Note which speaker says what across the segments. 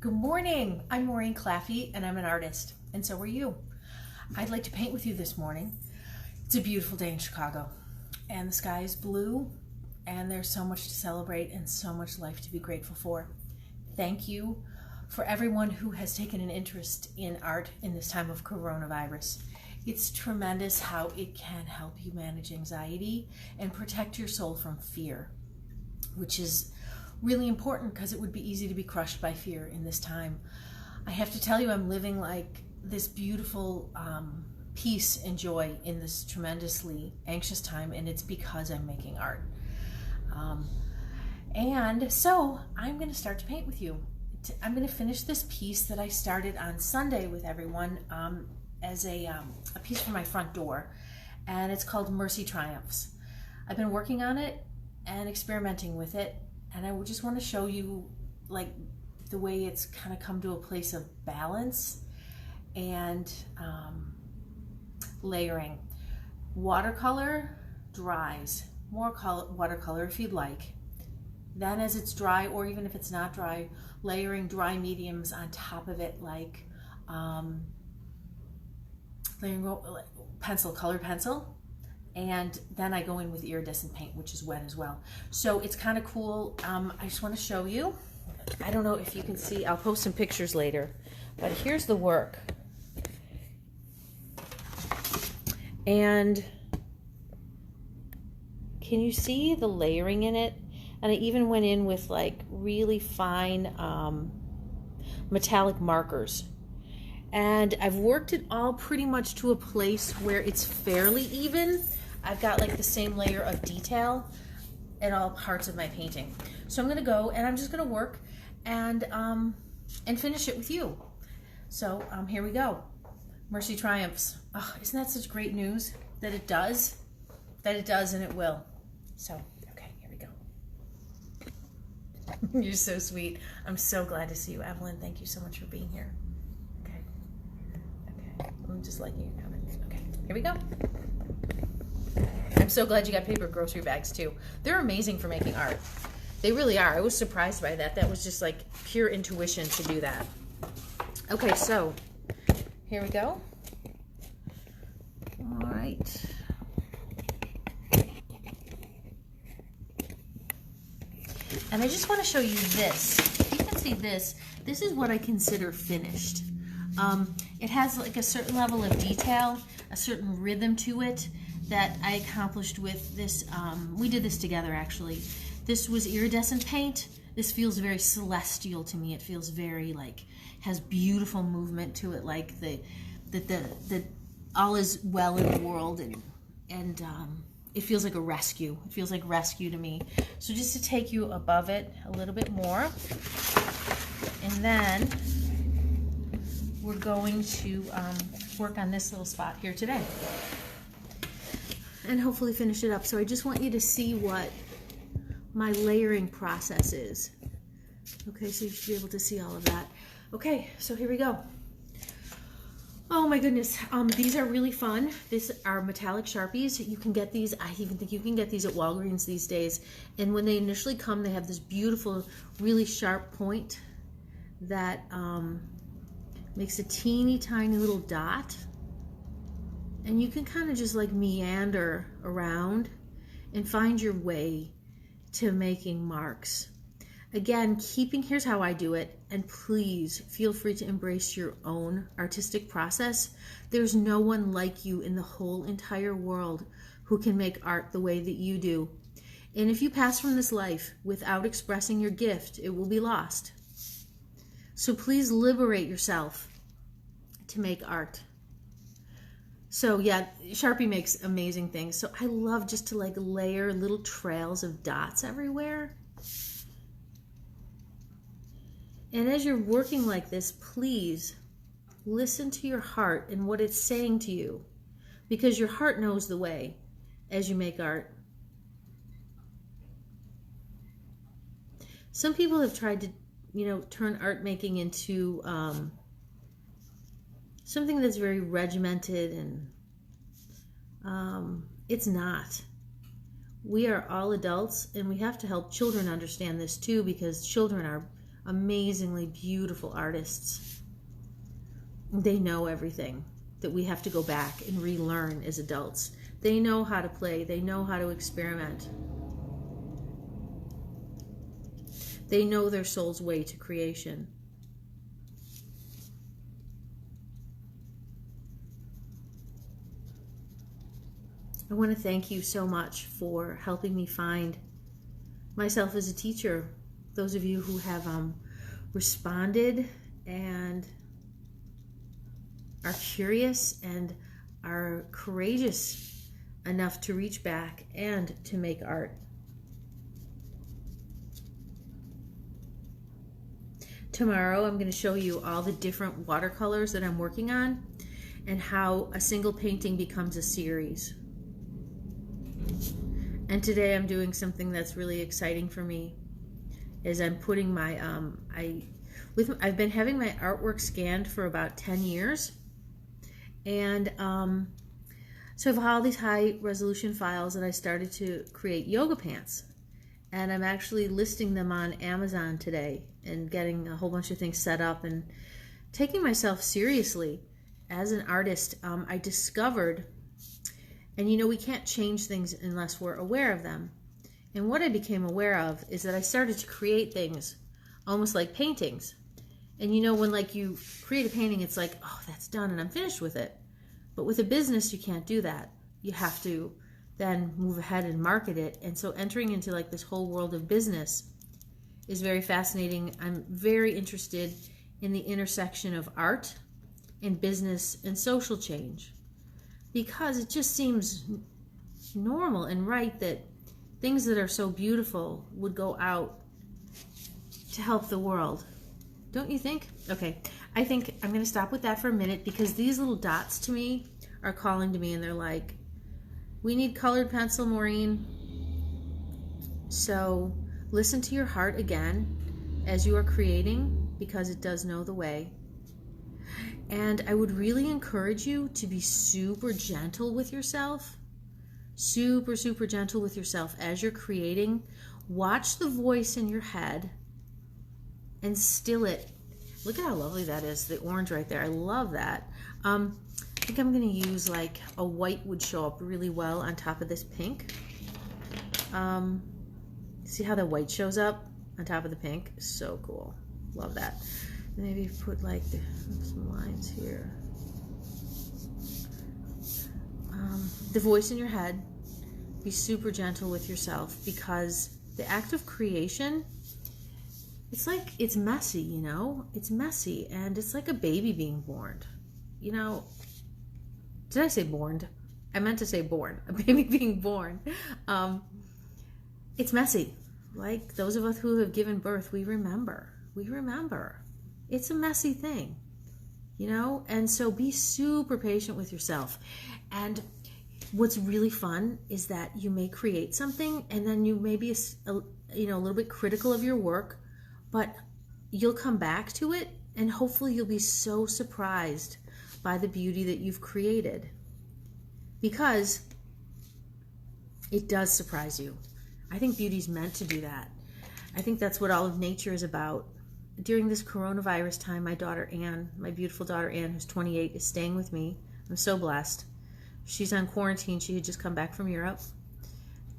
Speaker 1: Good morning. I'm Maureen Claffy and I'm an artist, and so are you. I'd like to paint with you this morning. It's a beautiful day in Chicago and the sky is blue and there's so much to celebrate and so much life to be grateful for. Thank you for everyone who has taken an interest in art in this time of coronavirus. It's tremendous how it can help you manage anxiety and protect your soul from fear, which is really important because it would be easy to be crushed by fear in this time. I have to tell you, I'm living like this beautiful peace and joy in this tremendously anxious time, and it's because I'm making art. And so I'm going to start to paint with you. I'm going to finish this piece that I started on Sunday with everyone as a piece for my front door, and it's called Mercy Triumphs. I've been working on it and experimenting with it, and I just want to show you like the way it's kind of come to a place of balance and layering. Watercolor dries. More watercolor if you'd like. Then as it's dry, or even if it's not dry, layering dry mediums on top of it, like layering colored pencil. And then I go in with iridescent paint, which is wet as well. So it's kind of cool. I just want to show you. I don't know if you can see. I'll post some pictures later. But here's the work. And can you see the layering in it? And I even went in with like really fine metallic markers. And I've worked it all pretty much to a place where it's fairly even. I've got like the same layer of detail in all parts of my painting. So I'm gonna go and I'm just gonna work and finish it with you. So here we go. Mercy Triumphs. Oh, isn't that such great news? That it does and it will. So, okay, here we go. You're so sweet. I'm so glad to see you, Evelyn. Thank you so much for being here. Okay. I'm just liking your comments. Okay, here we go. I'm so glad you got paper grocery bags too. They're amazing for making art. They really are. I was surprised by that. That was just like pure intuition to do that. Okay, so here we go. All right. And I just want to show you this. You can see this. This is what I consider finished. It has like a certain level of detail, a certain rhythm to it that I accomplished with this. We did this together actually. This was iridescent paint. This feels very celestial to me. It feels very like, has beautiful movement to it, like the all is well in the world, and it feels like a rescue. It feels like rescue to me. So just to take you above it a little bit more, and then we're going to work on this little spot here today and hopefully finish it up. So I just want you to see what my layering process is. Okay, so you should be able to see all of that. Okay, so here we go. Oh my goodness, these are really fun. These are metallic Sharpies. You can get these, I even think you can get these at Walgreens these days. And when they initially come, they have this beautiful, really sharp point that makes a teeny tiny little dot. And you can kind of just like meander around and find your way to making marks. Again, here's how I do it, and please feel free to embrace your own artistic process. There's no one like you in the whole entire world who can make art the way that you do. And if you pass from this life without expressing your gift, it will be lost. So please liberate yourself to make art. So yeah, Sharpie makes amazing things. So I love just to like layer little trails of dots everywhere. And as you're working like this, please listen to your heart and what it's saying to you, because your heart knows the way as you make art. Some people have tried to, turn art making into something that's very regimented, and it's not. We are all adults, and we have to help children understand this too, because children are amazingly beautiful artists. They know everything that we have to go back and relearn as adults. They know how to play. They know how to experiment. They know their soul's way to creation. I want to thank you so much for helping me find myself as a teacher. Those of you who have responded and are curious and are courageous enough to reach back and to make art. Tomorrow I'm going to show you all the different watercolors that I'm working on and how a single painting becomes a series. And today I'm doing something that's really exciting for me, is I'm putting my, I've been having my artwork scanned for about 10 years. And so I have all these high resolution files that I started to create yoga pants. And I'm actually listing them on Amazon today and getting a whole bunch of things set up and taking myself seriously as an artist. I discovered, and you know, we can't change things unless we're aware of them. And what I became aware of is that I started to create things almost like paintings. And you know, when like you create a painting, it's like, oh, that's done and I'm finished with it. But with a business, you can't do that. You have to then move ahead and market it. And so entering into like this whole world of business is very fascinating. I'm very interested in the intersection of art and business and social change, because it just seems normal and right that things that are so beautiful would go out to help the world. Don't you think? Okay, I think I'm going to stop with that for a minute, because these little dots to me are calling to me and they're like, we need colored pencil, Maureen. So listen to your heart again as you are creating, because it does know the way. And I would really encourage you to be super gentle with yourself. Super, super gentle with yourself as you're creating. Watch the voice in your head and still it. Look at how lovely that is, the orange right there. I love that. I think I'm going to use like a white would show up really well on top of this pink. See how the white shows up on top of the pink? So cool. Love that. Maybe put like some lines here. The voice in your head, be super gentle with yourself, because the act of creation, it's like, it's messy, you know? It's messy, and it's like a baby being born. You know, did I say born? I meant to say born. A baby being born. It's messy. Like those of us who have given birth, we remember. We remember. It's a messy thing, you know? And so be super patient with yourself. And what's really fun is that you may create something and then you may be a little bit critical of your work, but you'll come back to it and hopefully you'll be so surprised by the beauty that you've created, because it does surprise you. I think beauty's meant to do that. I think that's what all of nature is about. During this coronavirus time, my daughter Anne, my beautiful daughter Anne, who's 28, is staying with me. I'm so blessed. She's on quarantine. She had just come back from Europe.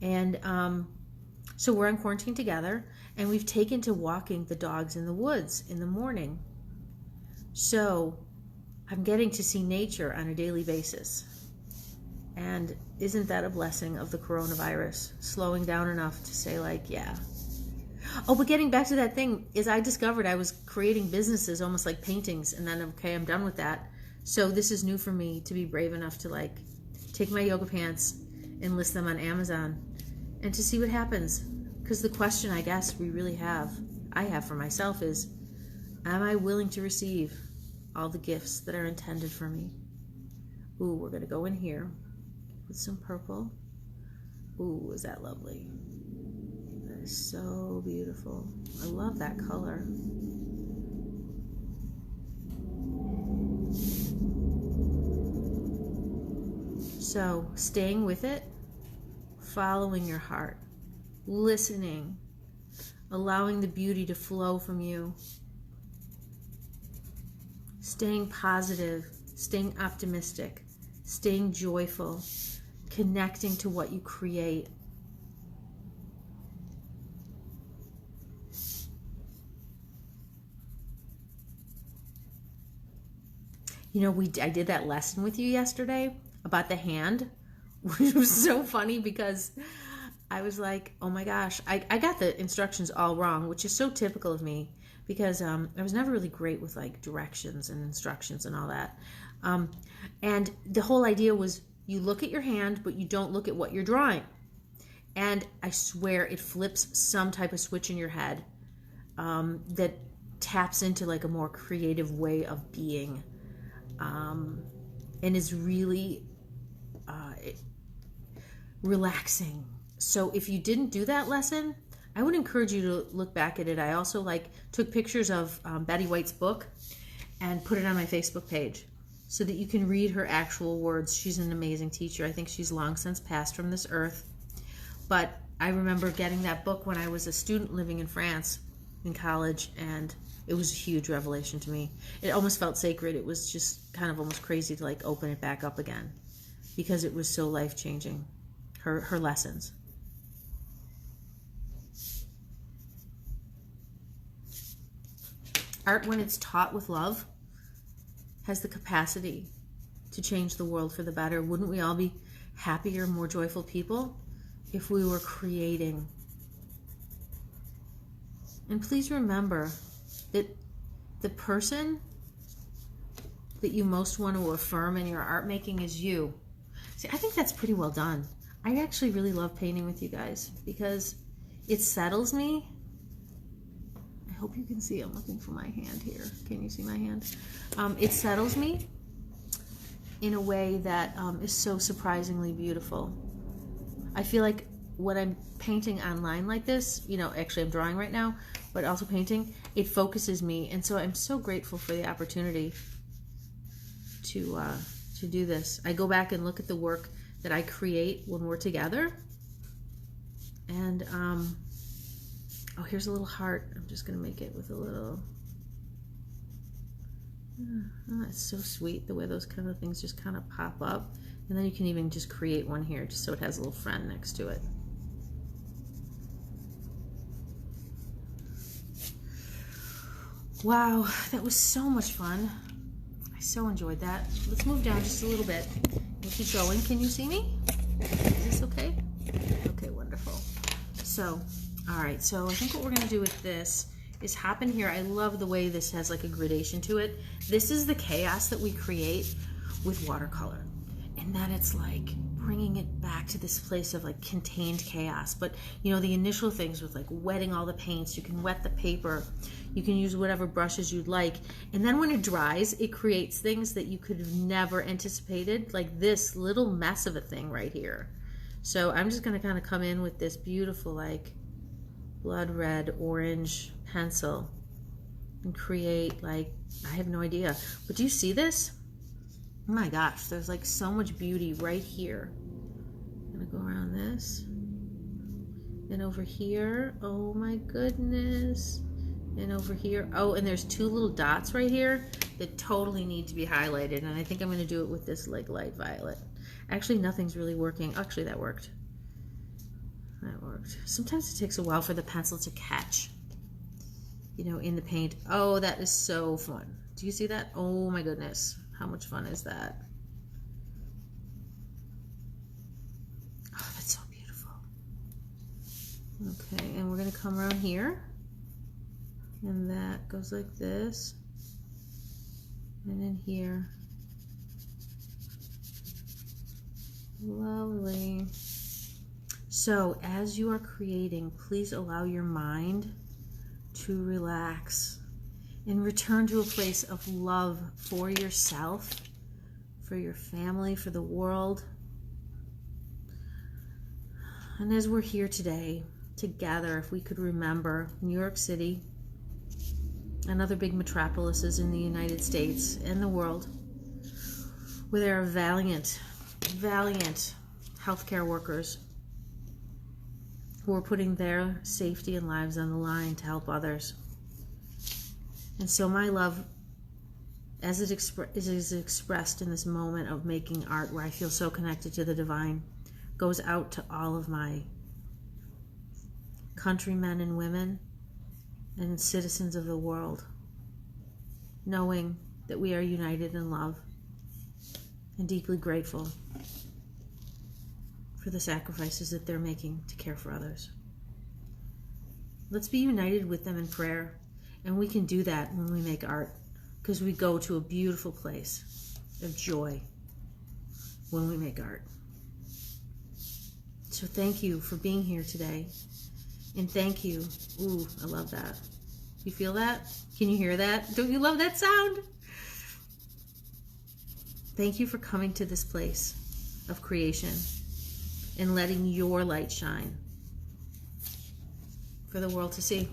Speaker 1: And so we're on quarantine together, and we've taken to walking the dogs in the woods in the morning. So I'm getting to see nature on a daily basis. And isn't that a blessing of the coronavirus? Slowing down enough to say like, yeah. Oh, but getting back to that thing is I discovered I was creating businesses almost like paintings, and then, okay, I'm done with that. So this is new for me to be brave enough to like take my yoga pants and list them on Amazon and to see what happens. Because the question I guess I have for myself is, am I willing to receive all the gifts that are intended for me? Ooh, we're going to go in here with some purple. Ooh, is that lovely? That is so beautiful. I love that color. So, staying with it, following your heart, listening, allowing the beauty to flow from you, staying positive, staying optimistic, staying joyful, connecting to what you create. You know, I did that lesson with you yesterday about the hand, which was so funny because I was like, oh my gosh, I got the instructions all wrong, which is so typical of me because I was never really great with like directions and instructions and all that. And the whole idea was you look at your hand, but you don't look at what you're drawing. And I swear it flips some type of switch in your head that taps into like a more creative way of being. And is really relaxing. So if you didn't do that lesson, I would encourage you to look back at it. I also took pictures of Betty White's book and put it on my Facebook page so that you can read her actual words. She's an amazing teacher. I think she's long since passed from this earth. But I remember getting that book when I was a student living in France in college, and it was a huge revelation to me. It almost felt sacred. It was just kind of almost crazy to open it back up again because it was so life-changing, her lessons. Art, when it's taught with love, has the capacity to change the world for the better. Wouldn't we all be happier, more joyful people if we were creating? And please remember that the person that you most want to affirm in your art making is you. See, I think that's pretty well done. I actually really love painting with you guys because it settles me. I hope you can see. I'm looking for my hand here. Can you see my hand? It settles me in a way that is so surprisingly beautiful. I feel like when I'm painting online like this, actually I'm drawing right now, but also painting, it focuses me. And so I'm so grateful for the opportunity to do this. I go back and look at the work that I create when we're together. And, oh, here's a little heart. I'm just going to make it with a little, oh, it's so sweet the way those kind of things just kind of pop up. And then you can even just create one here just so it has a little friend next to it. Wow, that was so much fun. I so enjoyed that. Let's move down just a little bit. We'll keep going. Can you see me? Is this okay? Okay, wonderful. So, all right, so I think what we're gonna do with this is hop in here. I love the way this has like a gradation to it. This is the chaos that we create with watercolor. And that it's like bringing it back to this place of like contained chaos. But the initial things with like wetting all the paints, you can wet the paper, you can use whatever brushes you'd like. And then when it dries, it creates things that you could have never anticipated, like this little mess of a thing right here. So I'm just gonna kind of come in with this beautiful like blood red orange pencil and create like, I have no idea. But do you see this? Oh my gosh, there's like so much beauty right here. I'm gonna go around this. And over here, oh my goodness. And over here, oh, and there's two little dots right here that totally need to be highlighted. And I think I'm gonna do it with this like light violet. Actually, nothing's really working. Actually, that worked. That worked. Sometimes it takes a while for the pencil to catch, in the paint. Oh, that is so fun. Do you see that? Oh my goodness. How much fun is that? Oh, that's so beautiful. Okay, and we're gonna come around here. And that goes like this. And in here. Lovely. So as you are creating, please allow your mind to relax and return to a place of love for yourself, for your family, for the world. And as we're here today, together, if we could remember New York City and other big metropolises in the United States and the world, where there are valiant healthcare workers who are putting their safety and lives on the line to help others. And so my love, as it is expressed in this moment of making art where I feel so connected to the divine, goes out to all of my countrymen and women and citizens of the world, knowing that we are united in love and deeply grateful for the sacrifices that they're making to care for others. Let's be united with them in prayer, and we can do that when we make art, because we go to a beautiful place of joy when we make art. So thank you for being here today, and thank you. Ooh, I love that. You feel that? Can you hear that? Don't you love that sound? Thank you for coming to this place of creation and letting your light shine for the world to see.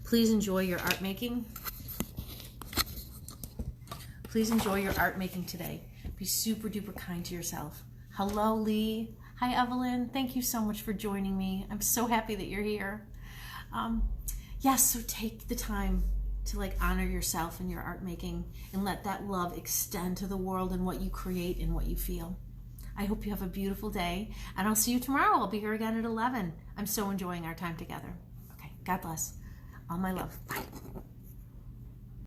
Speaker 1: Please enjoy your art making. Please enjoy your art making today. Be super duper kind to yourself. Hello, Lee. Hi, Evelyn. Thank you so much for joining me. I'm so happy that you're here. Yes, so take the time to honor yourself in your art making and let that love extend to the world and what you create and what you feel. I hope you have a beautiful day, and I'll see you tomorrow. I'll be here again at 11. I'm so enjoying our time together. Okay, God bless. All my love. Bye.